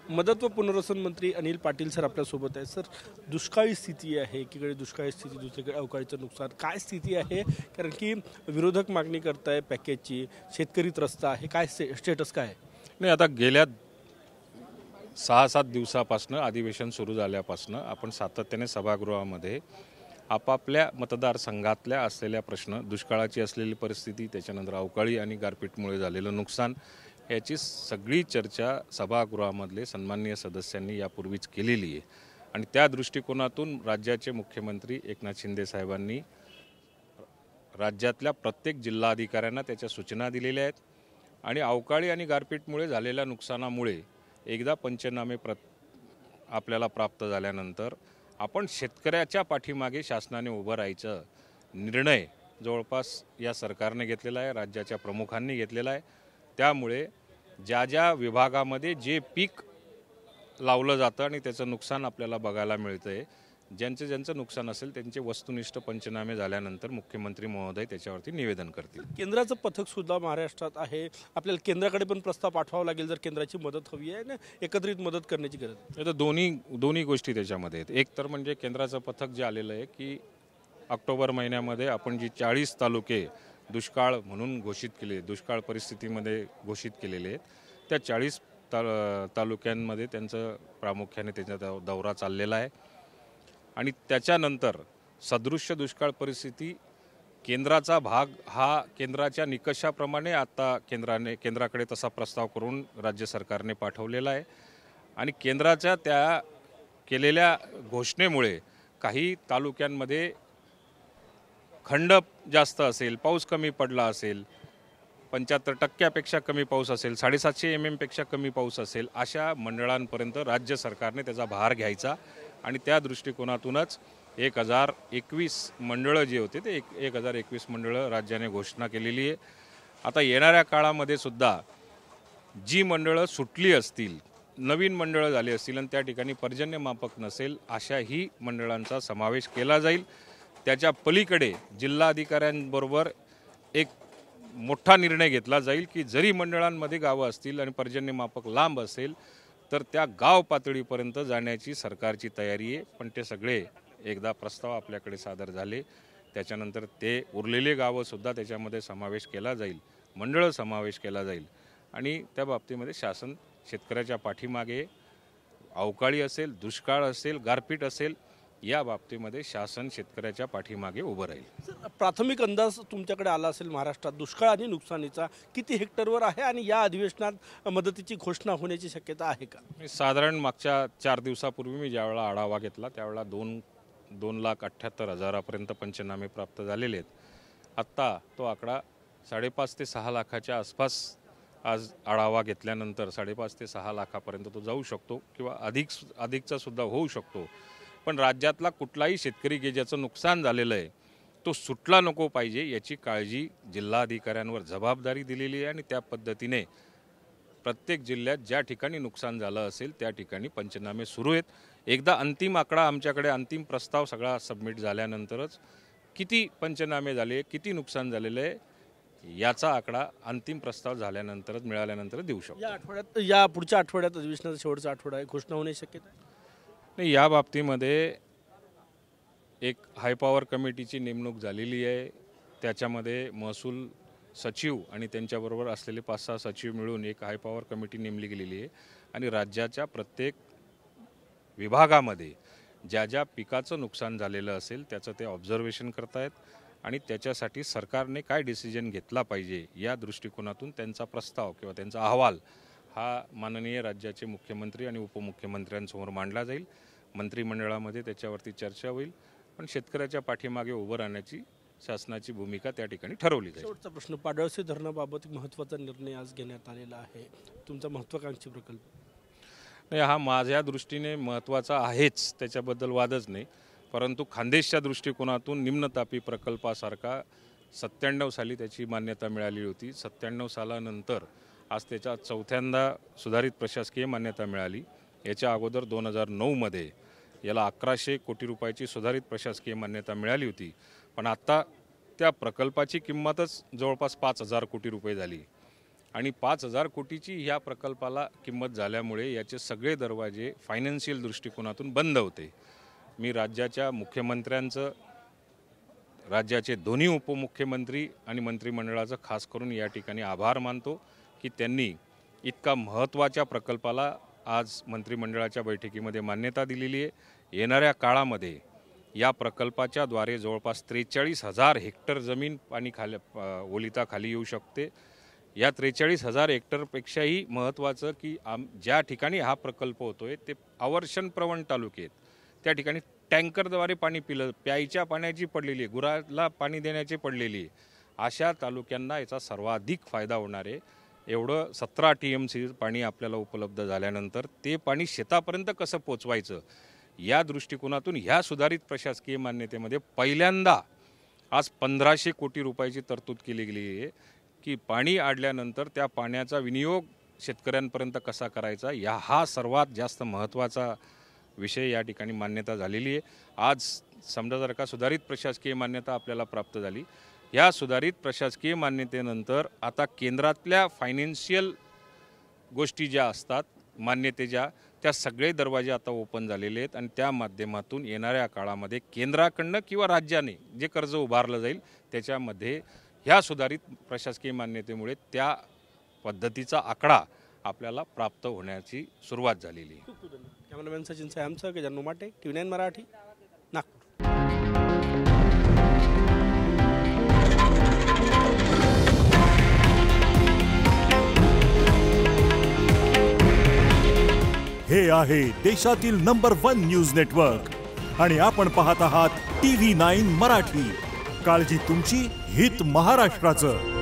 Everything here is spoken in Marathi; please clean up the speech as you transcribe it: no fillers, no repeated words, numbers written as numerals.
मदत व पुनर्वसन मंत्री अनिल पाटील सर आपल्यासोबत आहे. सर, दुष्काळी स्थिती आहे, एकीकडे दुष्काळी स्थिती, दुसरीकडे अवकाळीचं नुकसान. काय स्थिती आहे? कारण की विरोधक मागणी करताय पॅकेजची, शेतकरी त्रस्त आहे. काय स्टेटस काय आहे? नाही, आता गेल्या 6-7 दिवसापासून अधिवेशन सुरू झाल्यापासून आपण सातत्याने सभागृहामध्ये आपापल्या मतदारसंघातल्या असलेल्या प्रश्न, दुष्काळाची असलेली परिस्थिती, त्याच्यानंतर अवकाळी आणि गारपीटमुळे झालेलं नुकसान, याची सगळी चर्चा सभागृहामधले सन्माननीय सदस्यांनी यापूर्वीच केलेली आहे. आणि त्या दृष्टिकोनातून राज्याचे मुख्यमंत्री एकनाथ शिंदे साहेबांनी राज्यातल्या प्रत्येक जिल्हाधिकाऱ्यांना त्याच्या सूचना दिलेल्या आहेत. आणि अवकाळी आणि गारपीटमुळे झालेल्या नुकसानामुळे एकदा पंचनामे आपल्याला प्राप्त झाल्यानंतर आपण शेतकऱ्याच्या पाठीमागे शासनाने उभं राहायचं निर्णय जवळपास या सरकारने घेतलेला आहे, राज्याच्या प्रमुखांनी घेतलेला आहे. त्यामुळे ज्या ज्या विभागामध्ये जे पीक लावलं जातं आणि त्याचं नुकसान आपल्याला बघायला मिळतं आहे, ज्यांचं नुकसान असेल त्यांचे वस्तुनिष्ठ पंचनामे झाल्यानंतर मुख्यमंत्री महोदय त्याच्यावरती निवेदन करतील. केंद्राचं पथक सुद्धा महाराष्ट्रात आहे. आपल्याला केंद्राकडे पण प्रस्ताव पाठवावा लागेल जर केंद्राची मदत हवी आहे ना, एकत्रित मदत करण्याची गरज आहे. तर दोन्ही गोष्टी त्याच्यामध्ये आहेत. एक तर म्हणजे केंद्राचं पथक जे आलेलं आहे की ऑक्टोबर महिन्यामध्ये आपण जी 40 तालुके दुष्काळ म्हणून घोषित केले, दुष्काळ परिस्थितीमध्ये घोषित केलेले आहेत, त्या 40 तालुक्यांमध्ये त्यांचं प्रामुख्याने त्यांचा दौरा चाललेला आहे. आणि त्याच्यानंतर सदृश्य दुष्काळ परिस्थिती केंद्राचा भाग हा केंद्राच्या निकषाप्रमाणे आता केंद्राकडे तसा प्रस्ताव करून राज्य सरकारने पाठवलेला आहे. आणि केंद्राच्या त्या केलेल्या घोषणेमुळे काही तालुक्यांमध्ये खंड जास्त असेल, पाऊस कमी पडला असेल, 75% कमी पाऊस असेल, 750 mm कमी पाऊस असेल, अशा मंडळांपर्यंत राज्य सरकारने त्याचा भार घ्यायचा. आणि त्या दृष्टिकोनातूनच 1021 मंडळं जे होते ते 1021 मंडळं राज्याने घोषणा केलेली आहे. आता येणाऱ्या काळामध्ये सुद्धा जी मंडळं सुटली असतील, नवीन मंडळं झाली असतील आणि त्या ठिकाणी पर्जन्यमापक नसेल, अशाही मंडळांचा समावेश केला जाईल. त्याच्या पलीकडे जिल्हाधिकाऱ्यांबरोबर एक मोठा निर्णय घेतला जाईल की जरी मंडळांमध्ये गावं असतील आणि पर्जन्यमापक लांब असेल तर त्या गाव पातळीपर्यंत जाण्याची सरकारची तयारी आहे. पण ते सगळे एकदा प्रस्ताव आपल्याकडे सादर झाले त्याच्यानंतर ते उरलेले गावंसुद्धा त्याच्यामध्ये समावेश केला जाईल, मंडळं समावेश केला जाईल. आणि त्या बाबतीमध्ये शासन शेतकऱ्याच्या पाठीमागे, अवकाळी असेल, दुष्काळ असेल, गारपीट असेल, या बाबतीमध्ये शासन शेतकऱ्याच्या पाठीमागे उभं राहील. प्राथमिक अंदाज तुमच्याकडे आला असेल महाराष्ट्रात दुष्काळ आणि नुकसानीचा किती हेक्टरवर आहे आणि या अधिवेशनात मदतीची घोषणा होण्याची शक्यता आहे का? साधारण मागच्या 4 दिवसापूर्वी मी ज्यावेळेला आढावा घेतला त्यावेळेला 2,78,000 पंचनामे प्राप्त झालेले आहेत. आत्ता तो आकडा 5.5 ते 6 लाखाच्या आसपास आज आढावा घेतल्यानंतर 5.5 ते 6 लाखापर्यंत तो जाऊ शकतो किंवा अधिकचा सुद्धा होऊ शकतो. पण राज्यातला कुठलाही शेतकरी ज्याचं नुकसान झालेलं आहे तो सुटला नको पाहिजे याची काळजी जिल्हाधिकाऱ्यांवर जबाबदारी दिलेली आहे. आणि त्या पद्धतीने प्रत्येक जिल्ह्यात ज्या ठिकाणी नुकसान झालं असेल त्या ठिकाणी पंचनामे सुरू आहेत. एकदा अंतिम आकडा आमच्याकडे, अंतिम प्रस्ताव सगळा सबमिट झाल्यानंतरच किती पंचनामे झाले, किती नुकसान झालेलं आहे याचा आकडा अंतिम प्रस्ताव झाल्यानंतरच मिळाल्यानंतर देऊ शकतो. या पुढच्या आठवड्यात अधिवेशनाचा शेवटचा आठवडा आहे, घोषणा होण्याची शक्यता आहे? नाही, या बाबतीमध्ये एक हायपॉवर कमिटीची नेमणूक झालेली आहे. त्याच्यामध्ये महसूल सचिव आणि त्यांच्याबरोबर असलेले 5-6 सचिव मिळून एक हायपॉवर कमिटी नेमली गेलेली आहे. आणि राज्याच्या प्रत्येक विभागामध्ये ज्या ज्या पिकाचं नुकसान झालेलं असेल त्याचं ते ऑब्झर्वेशन करतायत. आणि त्याच्यासाठी सरकारने काय डिसिजन घेतला पाहिजे या दृष्टिकोनातून त्यांचा प्रस्ताव किंवा त्यांचा अहवाल हा माननीय राज्याचे मुख्यमंत्री आणि उपमुख्यमंत्र्यांसमोर मांडला जाईल. मंत्रिमंडळामध्ये त्याच्यावरती चर्चा होईल. पण शेतकऱ्याच्या पाठीमागे उभं राहण्याची शासनाची भूमिका त्या ठिकाणी ठरवली जाईल. शेवटचा प्रश्न, पाडळसी धरणाबाबत महत्त्वाचा निर्णय आज घेण्यात आलेला आहे. तुमचा महत्त्वाकांक्षी प्रकल्प? नाही, हा माझ्या दृष्टीने महत्त्वाचा आहेच, त्याच्याबद्दल वादच नाही. परंतु खान्देशच्या दृष्टिकोनातून निम्नतापी प्रकल्पासारखा 97 साली त्याची मान्यता मिळाली होती. 97 सालानंतर आज त्याच्या 4थ्यांदा सुधारित प्रशासकीय मान्यता मिळाली. याच्या अगोदर 2009मध्ये याला 1100 कोटी रुपयाची सुधारित प्रशासकीय मान्यता मिळाली होती. पण आत्ता त्या प्रकल्पाची किंमतच जवळपास 5,000 कोटी रुपये झाली. आणि 5,000 कोटीची ह्या प्रकल्पाला किंमत झाल्यामुळे याचे सगळे दरवाजे फायनान्शियल दृष्टिकोनातून बंद होते. मी राज्याच्या मुख्यमंत्र्यांचं, राज्याचे दोन्ही उपमुख्यमंत्री आणि मंत्रिमंडळाचं खास करून या ठिकाणी आभार मानतो की त्यांनी इतका महत्त्वाच्या प्रकल्पाला आज मंत्रिमंडळाच्या बैठकीमध्ये मान्यता दिलेली आहे. येणाऱ्या काळामध्ये या प्रकल्पाच्या द्वारे जवळपास 43,000 हेक्टर जमीन पाणी ओलिताखाली येऊ शकते. या 43,000 हेक्टरपेक्षाही महत्त्वाचं की ज्या ठिकाणी हा प्रकल्प होतोय ते आवर्षणप्रवण तालुके आहेत. त्या ठिकाणी टँकरद्वारे पाणी प्यायच्या पाण्याची पडलेली आहे, गुराला पाणी देण्याची पडलेली आहे. अशा तालुक्यांना याचा सर्वाधिक फायदा होणार आहे. एवढं 17 TMC पाणी आपल्याला उपलब्ध झाल्यानंतर ते पाणी शेतापर्यंत कसं पोचवायचं या दृष्टिकोनातून ह्या सुधारित प्रशासकीय मान्यतेमध्ये पहिल्यांदा आज 1,500 कोटी रुपयाची तरतूद केली गेली आहे की पाणी अडल्यानंतर त्या पाण्याचा विनियोग शेतकऱ्यांपर्यंत कसा करायचा हा सर्वात जास्त महत्त्वाचा विषय या ठिकाणी मान्यता झालेली आहे. आज समजा जर का सुधारित प्रशासकीय मान्यता आपल्याला प्राप्त झाली, या सुधारित प्रशासकीय मान्यतेनंतर आता केंद्रातल्या फायनान्शियल गोष्टी ज्या असतात मान्यतेच्या त्या सगळे दरवाजे आता ओपन झालेले आहेत आणि त्या माध्यमातून येणाऱ्या काळामध्ये केंद्राकडनं किंवा राज्याने जे कर्ज उभारलं जाईल त्याच्यामध्ये ह्या सुधारित प्रशासकीय मान्यतेमुळे त्या पद्धतीचा आकडा आपल्याला प्राप्त होण्याची सुरुवात झालेली आहे. कॅमेरामॅन सचिन सायमसह गजानन माटे, TV9 मराठी, नागपूर. हे आहे देशातील नंबर 1 न्यूज नेटवर्क आणि आपण पाहत आहात TV9 मराठी. काळजी तुमची, हित महाराष्ट्राचं.